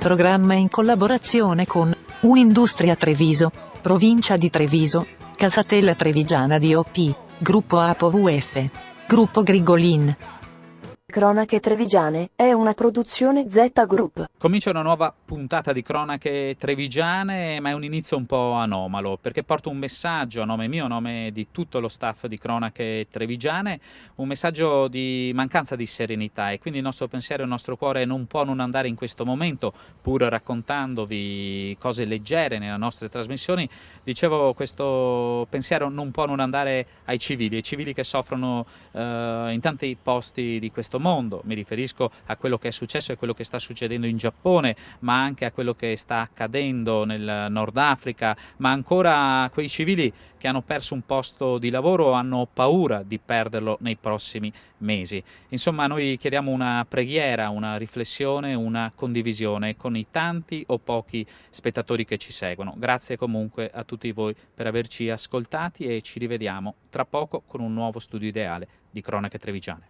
programma in collaborazione con Unindustria Treviso, Provincia di Treviso, Casatella Trevigiana DOP, Gruppo APOVF, Gruppo Grigolin. Cronache Trevigiane è una produzione Z Group. Comincia una nuova puntata di Cronache Trevigiane, ma è un inizio un po' anomalo, perché porto un messaggio a nome mio, a nome di tutto lo staff di Cronache Trevigiane, un messaggio di mancanza di serenità, e quindi il nostro pensiero e il nostro cuore non può non andare in questo momento, pur raccontandovi cose leggere nelle nostre trasmissioni. Dicevo, questo pensiero non può non andare ai civili che soffrono in tanti posti di questo mondo. Mi riferisco a quello che è successo e quello che sta succedendo in Giappone, ma anche a quello che sta accadendo nel Nord Africa, ma ancora a quei civili che hanno perso un posto di lavoro o hanno paura di perderlo nei prossimi mesi. Insomma, noi chiediamo una preghiera, una riflessione, una condivisione con i tanti o pochi spettatori che ci seguono. Grazie comunque a tutti voi per averci ascoltati, e ci rivediamo tra poco con un nuovo studio ideale di Cronache Trevigiane.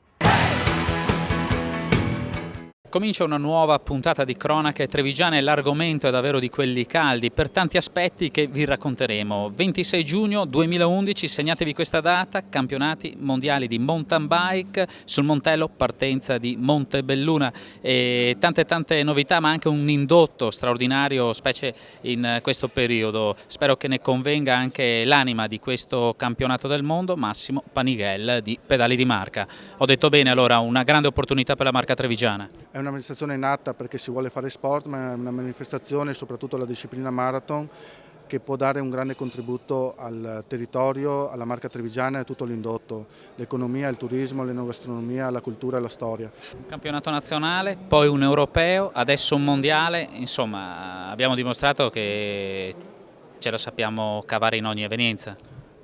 Comincia una nuova puntata di Cronache Trevigiane, l'argomento è davvero di quelli caldi per tanti aspetti che vi racconteremo. 26 giugno 2011, segnatevi questa data, campionati mondiali di mountain bike sul Montello, partenza di Montebelluna, e tante novità, ma anche un indotto straordinario, specie in questo periodo. Spero che ne convenga anche l'anima di questo campionato del mondo, Massimo Panighel di Pedali di Marca. Ho detto bene allora, una grande opportunità per la marca trevigiana. È una manifestazione nata perché si vuole fare sport, ma è una manifestazione, soprattutto la disciplina marathon, che può dare un grande contributo al territorio, alla marca trevigiana e a tutto l'indotto, l'economia, il turismo, l'enogastronomia, la cultura e la storia. Un campionato nazionale, poi un europeo, adesso un mondiale, insomma abbiamo dimostrato che ce la sappiamo cavare in ogni evenienza.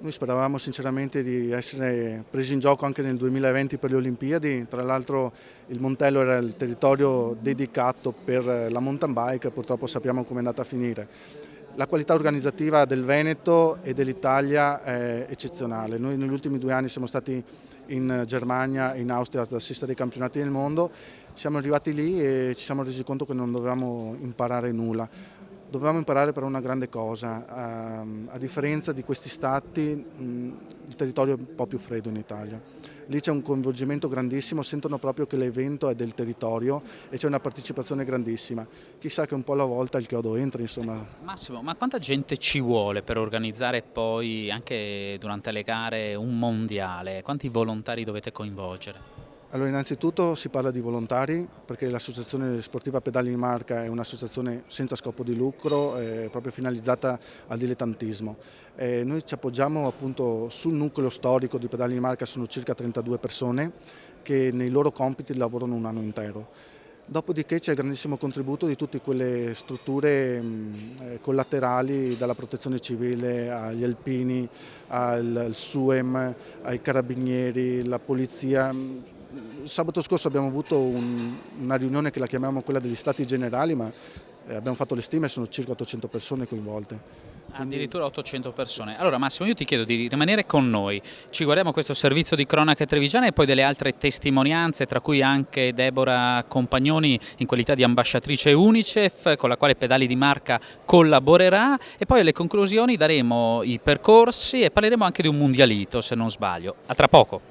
Noi speravamo sinceramente di essere presi in gioco anche nel 2020 per le Olimpiadi. Tra l'altro il Montello era il territorio dedicato per la mountain bike, purtroppo sappiamo come è andata a finire. La qualità organizzativa del Veneto e dell'Italia è eccezionale. Noi negli ultimi 2 anni siamo stati in Germania e in Austria ad assistere ai campionati del mondo, siamo arrivati lì e ci siamo resi conto che non dovevamo imparare nulla. Dovevamo imparare però una grande cosa, a differenza di questi stati il territorio è un po' più freddo in Italia. Lì c'è un coinvolgimento grandissimo, sentono proprio che l'evento è del territorio e c'è una partecipazione grandissima. Chissà che un po' alla volta il chiodo entra, insomma. Massimo, ma quanta gente ci vuole per organizzare poi anche durante le gare un mondiale? Quanti volontari dovete coinvolgere? Allora, innanzitutto si parla di volontari, perché l'Associazione Sportiva Pedali di Marca è un'associazione senza scopo di lucro, proprio finalizzata al dilettantismo. Noi ci appoggiamo appunto sul nucleo storico di Pedali di Marca, sono circa 32 persone che nei loro compiti lavorano un anno intero. Dopodiché c'è il grandissimo contributo di tutte quelle strutture collaterali, dalla protezione civile agli alpini, al SUEM, ai carabinieri, la polizia. Sabato scorso abbiamo avuto una riunione che la chiamiamo quella degli stati generali, ma abbiamo fatto le stime e sono circa 800 persone coinvolte. Addirittura 800 persone. Allora Massimo, io ti chiedo di rimanere con noi, ci guardiamo questo servizio di Cronache Trevigiane e poi delle altre testimonianze, tra cui anche Deborah Compagnoni in qualità di ambasciatrice Unicef, con la quale Pedali di Marca collaborerà, e poi alle conclusioni daremo i percorsi e parleremo anche di un mondialito, se non sbaglio. A tra poco.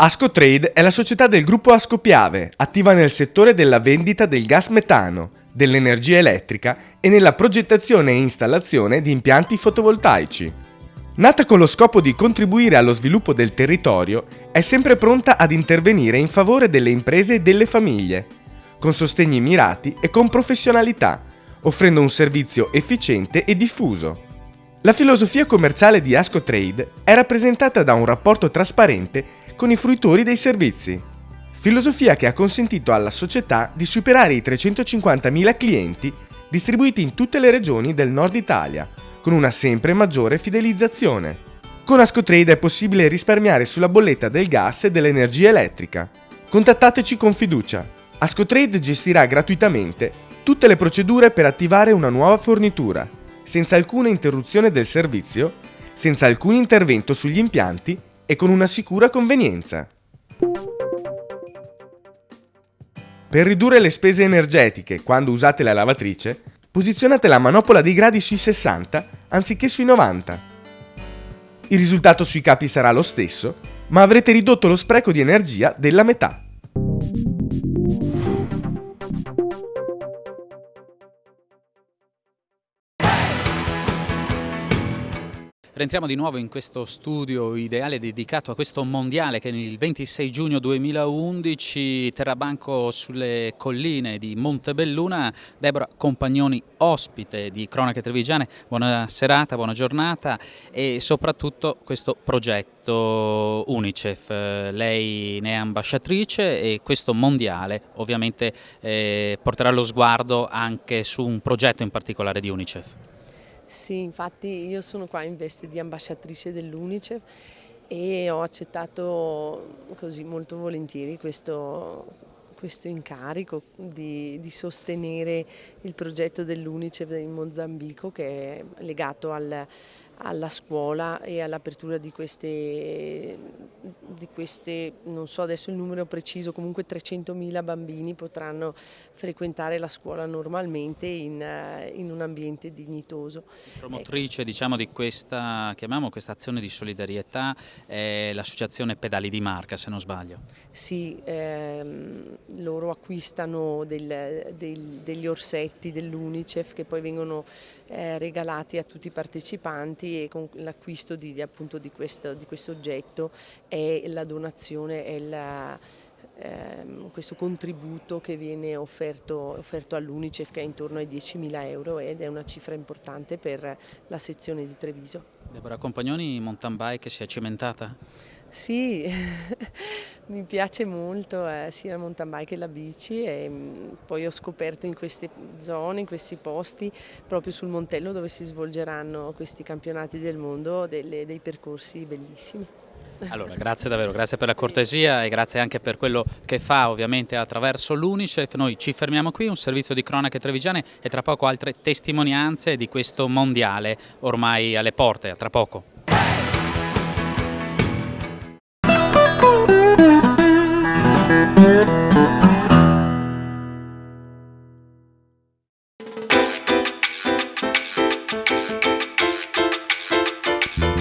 Ascotrade è la società del gruppo Ascopiave, attiva nel settore della vendita del gas metano, dell'energia elettrica e nella progettazione e installazione di impianti fotovoltaici. Nata con lo scopo di contribuire allo sviluppo del territorio, è sempre pronta ad intervenire in favore delle imprese e delle famiglie, con sostegni mirati e con professionalità, offrendo un servizio efficiente e diffuso. La filosofia commerciale di Ascotrade è rappresentata da un rapporto trasparente con i fruitori dei servizi, filosofia che ha consentito alla società di superare i 350.000 clienti distribuiti in tutte le regioni del nord Italia, con una sempre maggiore fidelizzazione. Con Ascotrade è possibile risparmiare sulla bolletta del gas e dell'energia elettrica. Contattateci con fiducia. Ascotrade gestirà gratuitamente tutte le procedure per attivare una nuova fornitura, senza alcuna interruzione del servizio, senza alcun intervento sugli impianti e con una sicura convenienza. Per ridurre le spese energetiche quando usate la lavatrice, posizionate la manopola dei gradi sui 60 anziché sui 90. Il risultato sui capi sarà lo stesso, ma avrete ridotto lo spreco di energia della metà. Rientriamo di nuovo in questo studio ideale dedicato a questo mondiale che il 26 giugno 2011 terrà banco sulle colline di Montebelluna. Deborah Compagnoni, ospite di Cronache Trevigiane, buona serata, buona giornata e soprattutto questo progetto UNICEF. Lei ne è ambasciatrice e questo mondiale ovviamente porterà lo sguardo anche su un progetto in particolare di UNICEF. Sì, infatti io sono qua in veste di ambasciatrice dell'UNICEF e ho accettato così molto volentieri questo incarico di sostenere il progetto dell'UNICEF in Mozambico, che è legato alla scuola e all'apertura di queste, non so adesso il numero preciso, comunque 300.000 bambini potranno frequentare la scuola normalmente in un ambiente dignitoso. Promotrice diciamo di questa, chiamiamo questa azione di solidarietà, è l'associazione Pedali di Marca, se non sbaglio. Sì, loro acquistano degli orsetti dell'UNICEF che poi vengono regalati a tutti i partecipanti, e con l'acquisto appunto di questo oggetto è la donazione, questo contributo che viene offerto all'UNICEF, che è intorno ai 10.000 euro ed è una cifra importante per la sezione di Treviso. Deborah Compagnoni, mountain bike si è cimentata? Sì, mi piace molto sia la mountain bike che la bici, e poi ho scoperto in queste zone, in questi posti, proprio sul Montello dove si svolgeranno questi campionati del mondo, dei percorsi bellissimi. Allora, grazie davvero, grazie per la cortesia e grazie anche per quello che fa ovviamente attraverso l'UNICEF. Noi ci fermiamo qui, un servizio di Cronache Trevigiane, e tra poco altre testimonianze di questo mondiale ormai alle porte, a tra poco.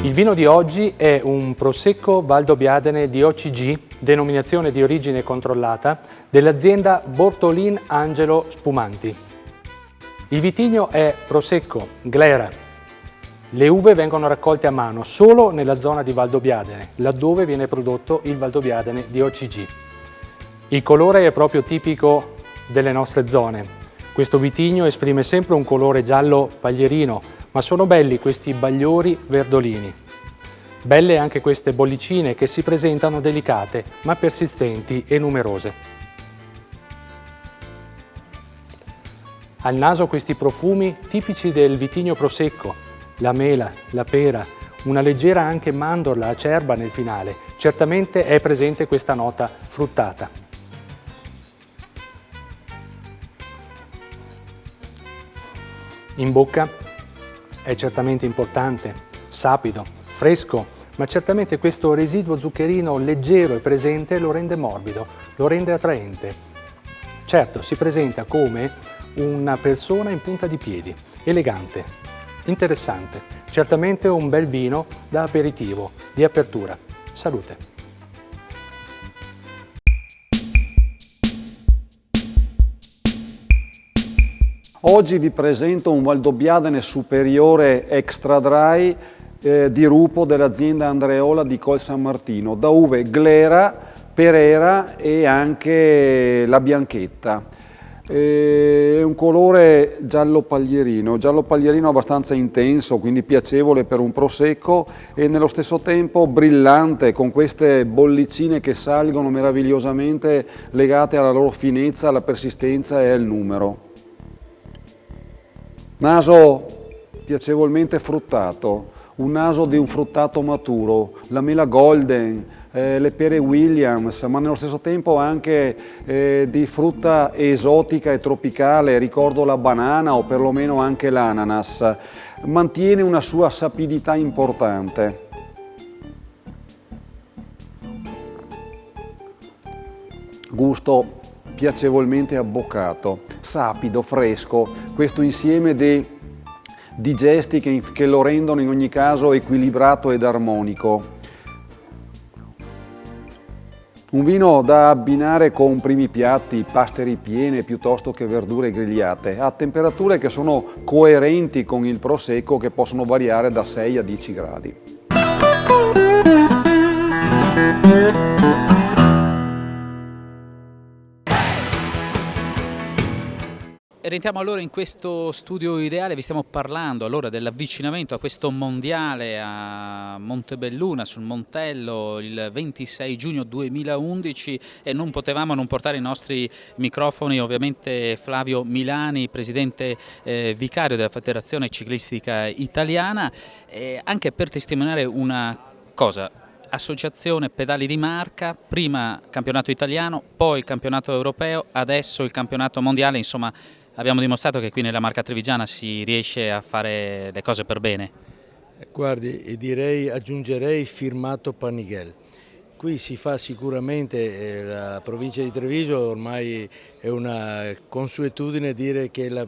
Il vino di oggi è un Prosecco Valdobbiadene di OCG, denominazione di origine controllata, dell'azienda Bortolin Angelo Spumanti. Il vitigno è Prosecco Glera. Le uve vengono raccolte a mano solo nella zona di Valdobbiadene, laddove viene prodotto il Valdobbiadene di OCG. Il colore è proprio tipico delle nostre zone. Questo vitigno esprime sempre un colore giallo paglierino, ma sono belli questi bagliori verdolini. Belle anche queste bollicine che si presentano delicate, ma persistenti e numerose. Al naso questi profumi tipici del vitigno Prosecco, la mela, la pera, una leggera anche mandorla acerba nel finale. Certamente è presente questa nota fruttata. In bocca è certamente importante, sapido, fresco, ma certamente questo residuo zuccherino leggero e presente lo rende morbido, lo rende attraente. Certo, si presenta come una persona in punta di piedi, elegante, interessante, certamente un bel vino da aperitivo, di apertura. Salute! Oggi vi presento un Valdobbiadene superiore extra dry di Rupo dell'azienda Andreola di Col San Martino, da uve Glera, Perera e anche la Bianchetta. È un colore giallo paglierino abbastanza intenso, quindi piacevole per un prosecco, e nello stesso tempo brillante, con queste bollicine che salgono meravigliosamente legate alla loro finezza, alla persistenza e al numero. Naso piacevolmente fruttato, un naso di un fruttato maturo, la mela golden, le pere Williams, ma nello stesso tempo anche di frutta esotica e tropicale, ricordo la banana o perlomeno anche l'ananas. Mantiene una sua sapidità importante. Gusto piacevolmente abboccato, sapido, fresco, questo insieme di gesti che lo rendono in ogni caso equilibrato ed armonico. Un vino da abbinare con primi piatti, paste ripiene piuttosto che verdure grigliate, a temperature che sono coerenti con il prosecco, che possono variare da 6 a 10 gradi. Rientriamo allora in questo studio ideale, vi stiamo parlando allora dell'avvicinamento a questo mondiale a Montebelluna sul Montello il 26 giugno 2011 e non potevamo non portare i nostri microfoni, ovviamente Flavio Milani, presidente vicario della Federazione Ciclistica Italiana, anche per testimoniare una cosa. Associazione Pedali di Marca, prima campionato italiano, poi campionato europeo, adesso il campionato mondiale, insomma abbiamo dimostrato che qui nella Marca Trevigiana si riesce a fare le cose per bene. Guardi, aggiungerei firmato Panighel. Qui si fa sicuramente, la provincia di Treviso ormai è una consuetudine dire che è la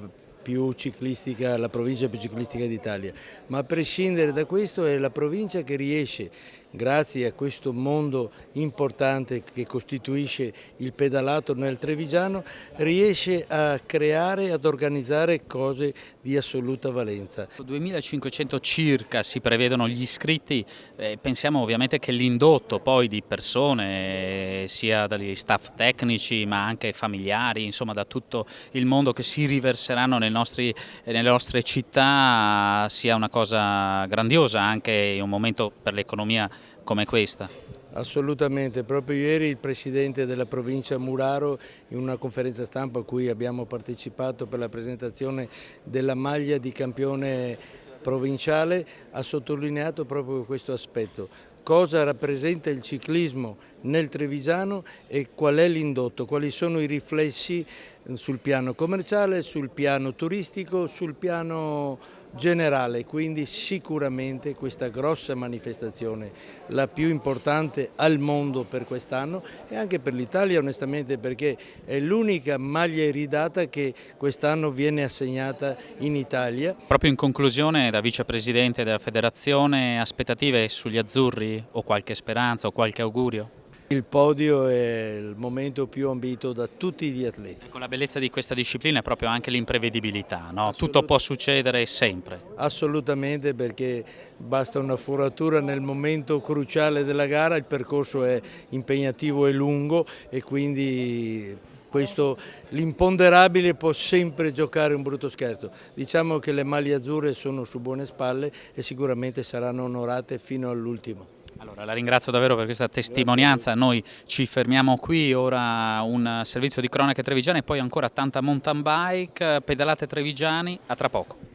provincia più ciclistica d'Italia, ma a prescindere da questo è la provincia che riesce, grazie a questo mondo importante che costituisce il pedalato nel Trevigiano, riesce a creare, ad organizzare cose di assoluta valenza. 2500 circa si prevedono gli iscritti, pensiamo ovviamente che l'indotto poi di persone, sia dagli staff tecnici ma anche familiari, insomma da tutto il mondo che si riverseranno nelle nostre città, sia una cosa grandiosa anche in un momento per l'economia come questa. Assolutamente, proprio ieri il presidente della provincia Muraro, in una conferenza stampa a cui abbiamo partecipato per la presentazione della maglia di campione provinciale, ha sottolineato proprio questo aspetto. Cosa rappresenta il ciclismo nel Trevigiano e qual è l'indotto, quali sono i riflessi sul piano commerciale, sul piano turistico, sul piano generale, quindi sicuramente questa grossa manifestazione, la più importante al mondo per quest'anno e anche per l'Italia onestamente, perché è l'unica maglia iridata che quest'anno viene assegnata in Italia. Proprio in conclusione, da vicepresidente della federazione, aspettative sugli azzurri o qualche speranza o qualche augurio? Il podio è il momento più ambito da tutti gli atleti. Ecco, la bellezza di questa disciplina è proprio anche l'imprevedibilità, no? Tutto può succedere sempre. Assolutamente, perché basta una foratura nel momento cruciale della gara, il percorso è impegnativo e lungo e quindi l'imponderabile può sempre giocare un brutto scherzo. Diciamo che le maglie azzurre sono su buone spalle e sicuramente saranno onorate fino all'ultimo. Allora, la ringrazio davvero per questa testimonianza, noi ci fermiamo qui, ora un servizio di cronache trevigiane e poi ancora tanta mountain bike, pedalate trevigiani, a tra poco.